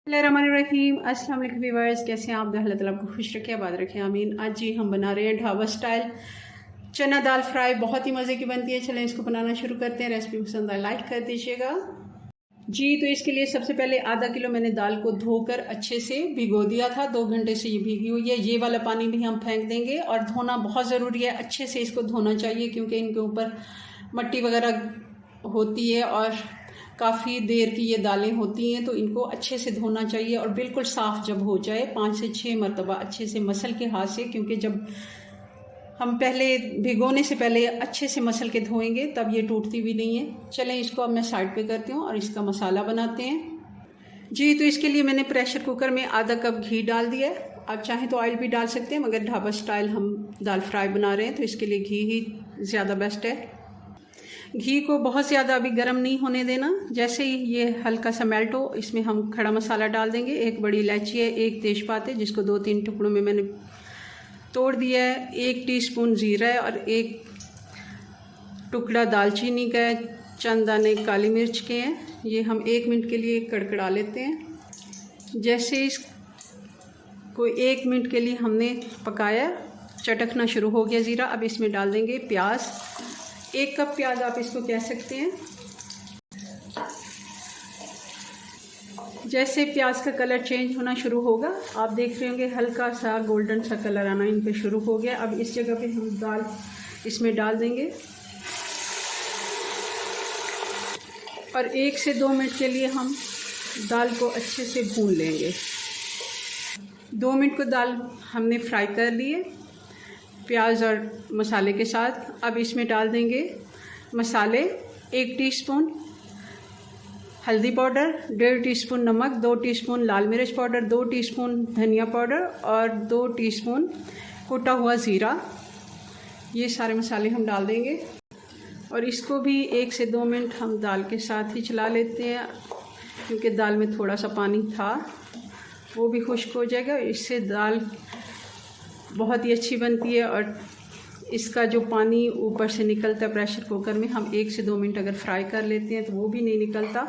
बिस्मिल्लाहिर्रहमानिर्रहीम। अस्सलाम वालेकुम व्यूअर्स, कैसे हैं आप? अल्लाह ताला आपको खुश रखे, आबाद रखे, आमीन। आज जी हम बना रहे हैं ढाबा स्टाइल चना दाल फ्राई। बहुत ही मज़े की बनती है। चलें इसको बनाना शुरू करते हैं। रेसिपी पसंद आए लाइक कर दीजिएगा जी। तो इसके लिए सबसे पहले आधा किलो मैंने दाल को धोकर अच्छे से भिगो दिया था। 2 घंटे से ये भीगी हुई है। ये वाला पानी भी हम फेंक देंगे और धोना बहुत ज़रूरी है। अच्छे से इसको धोना चाहिए क्योंकि इनके ऊपर मट्टी वगैरह होती है और काफ़ी देर की ये दालें होती हैं, तो इनको अच्छे से धोना चाहिए और बिल्कुल साफ़ जब हो जाए 5 से 6 मरतबा अच्छे से मसल के हाथ से, क्योंकि जब हम पहले भिगोने से पहले अच्छे से मसल के धोएंगे तब ये टूटती भी नहीं है। चलें इसको अब मैं साइड पे करती हूँ और इसका मसाला बनाते हैं जी। तो इसके लिए मैंने प्रेशर कुकर में आधा कप घी डाल दिया है। आप चाहें तो ऑयल भी डाल सकते हैं, मगर ढाबा स्टाइल हम दाल फ्राई बना रहे हैं तो इसके लिए घी ही ज़्यादा बेस्ट है। घी को बहुत ज़्यादा अभी गर्म नहीं होने देना। जैसे ही ये हल्का सा मेल्ट हो, इसमें हम खड़ा मसाला डाल देंगे। 1 बड़ी इलायची है, 1 तेज़पात है जिसको 2-3 टुकड़ों में मैंने तोड़ दिया है, 1 टीस्पून ज़ीरा है और 1 टुकड़ा दालचीनी का है, चंद दाने काली मिर्च के हैं। ये हम 1 मिनट के लिए कड़कड़ा लेते हैं। जैसे इसको 1 मिनट के लिए हमने पकाया, चटकना शुरू हो गया ज़ीरा। अब इसमें डाल देंगे प्याज। 1 कप प्याज आप इसको कह सकते हैं। जैसे प्याज का कलर चेंज होना शुरू होगा, आप देख रहे होंगे हल्का सा गोल्डन सा कलर आना इन पे शुरू हो गया। अब इस जगह पे हम दाल इसमें डाल देंगे और 1 से 2 मिनट के लिए हम दाल को अच्छे से भून लेंगे। 2 मिनट को दाल हमने फ्राई कर लिए प्याज और मसाले के साथ। अब इसमें डाल देंगे मसाले। 1 टीस्पून हल्दी पाउडर, 1.5 टीस्पून नमक, 2 टीस्पून लाल मिर्च पाउडर, 2 टीस्पून धनिया पाउडर और 2 टीस्पून कुटा हुआ ज़ीरा। ये सारे मसाले हम डाल देंगे और इसको भी 1 से 2 मिनट हम दाल के साथ ही चला लेते हैं, क्योंकि दाल में थोड़ा सा पानी था वो भी खुश्क हो जाएगा। इससे दाल बहुत ही अच्छी बनती है और इसका जो पानी ऊपर से निकलता है प्रेशर कुकर में, हम 1 से 2 मिनट अगर फ्राई कर लेते हैं तो वो भी नहीं निकलता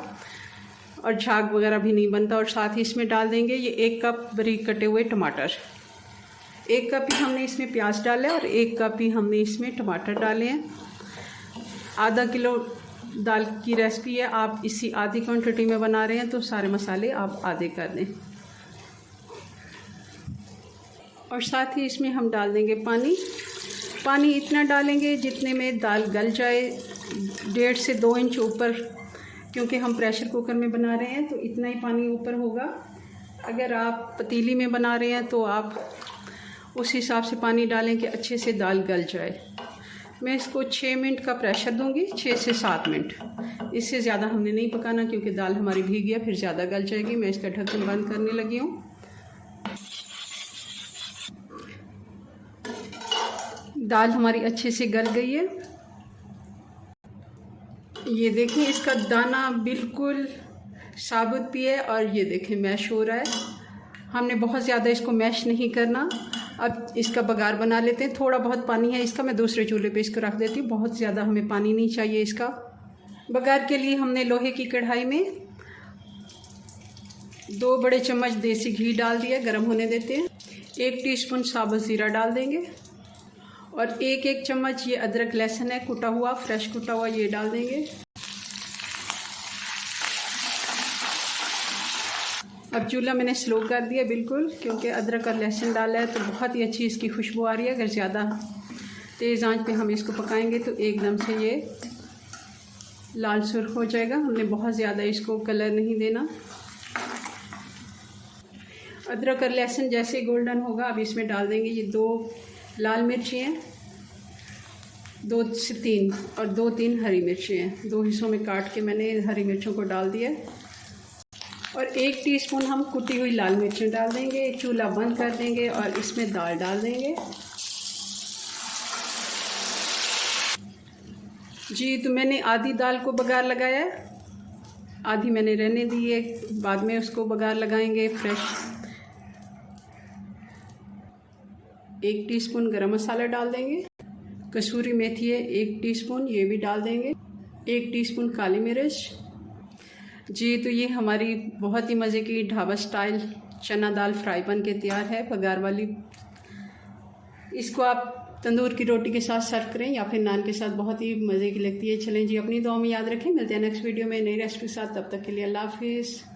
और झाग वगैरह भी नहीं बनता। और साथ ही इसमें डाल देंगे ये 1 कप बारीक कटे हुए टमाटर। 1 कप ही हमने इसमें प्याज डाला है और 1 कप ही हमने इसमें टमाटर डाले हैं। आधा किलो दाल की रेसिपी है, आप इसी आधी क्वान्टिटी में बना रहे हैं तो सारे मसाले आप आधे कर दें। और साथ ही इसमें हम डाल देंगे पानी। पानी इतना डालेंगे जितने में दाल गल जाए, 1.5 से 2 इंच ऊपर, क्योंकि हम प्रेशर कुकर में बना रहे हैं तो इतना ही पानी ऊपर होगा। अगर आप पतीली में बना रहे हैं तो आप उस हिसाब से पानी डालें कि अच्छे से दाल गल जाए। मैं इसको 6 मिनट का प्रेशर दूंगी, 6 से 7 मिनट। इससे ज़्यादा हमने नहीं पकाना क्योंकि दाल हमारी भीग गया फिर ज़्यादा गल जाएगी। मैं इसका ढक्कन बंद करने लगी हूँ। दाल हमारी अच्छे से गल गई है। ये देखें इसका दाना बिल्कुल साबुत भी है और ये देखें मैश हो रहा है। हमने बहुत ज़्यादा इसको मैश नहीं करना। अब इसका बघार बना लेते हैं। थोड़ा बहुत पानी है इसका, मैं दूसरे चूल्हे पे इसको रख देती हूँ। बहुत ज़्यादा हमें पानी नहीं चाहिए इसका। बघार के लिए हमने लोहे की कढ़ाई में 2 बड़े चम्मच देसी घी डाल दिया, गर्म होने देते हैं। 1 टीस्पून साबुत ज़ीरा डाल देंगे और 1-1 चम्मच ये अदरक लहसुन है कुटा हुआ, फ्रेश कुटा हुआ, ये डाल देंगे। अब चूल्हा मैंने स्लो कर दिया बिल्कुल, क्योंकि अदरक और लहसुन डाला है तो बहुत ही अच्छी इसकी खुशबू आ रही है। अगर ज़्यादा तेज़ आंच पे हम इसको पकाएंगे तो एकदम से ये लाल सुर्ख हो जाएगा। हमने बहुत ज़्यादा इसको कलर नहीं देना। अदरक और लहसुन जैसे गोल्डन होगा, अब इसमें डाल देंगे ये 2 लाल मिर्ची हैं, 2 से 3 और 2-3 हरी मिर्ची हैं। 2 हिस्सों में काट के मैंने हरी मिर्चों को डाल दिया और 1 टीस्पून हम कुटी हुई लाल मिर्चें डाल देंगे। चूल्हा बंद कर देंगे और इसमें दाल डाल देंगे जी। तो मैंने आधी दाल को बघार लगाया, आधी मैंने रहने दी है, बाद में उसको बघार लगाएंगे फ्रेश। 1 टीस्पून गरम मसाला डाल देंगे। कसूरी मेथी है 1 टीस्पून, ये भी डाल देंगे। 1 टीस्पून काली मिर्च, जी तो ये हमारी बहुत ही मज़े की ढाबा स्टाइल चना दाल फ्राई बन के तैयार है, बघार वाली। इसको आप तंदूर की रोटी के साथ सर्व करें या फिर नान के साथ, बहुत ही मज़े की लगती है। चलें जी, अपनी दुआ में याद रखें। मिलते हैं नेक्स्ट वीडियो में नई रेसिपी के साथ, तब तक के लिए अल्लाह हाफिज़।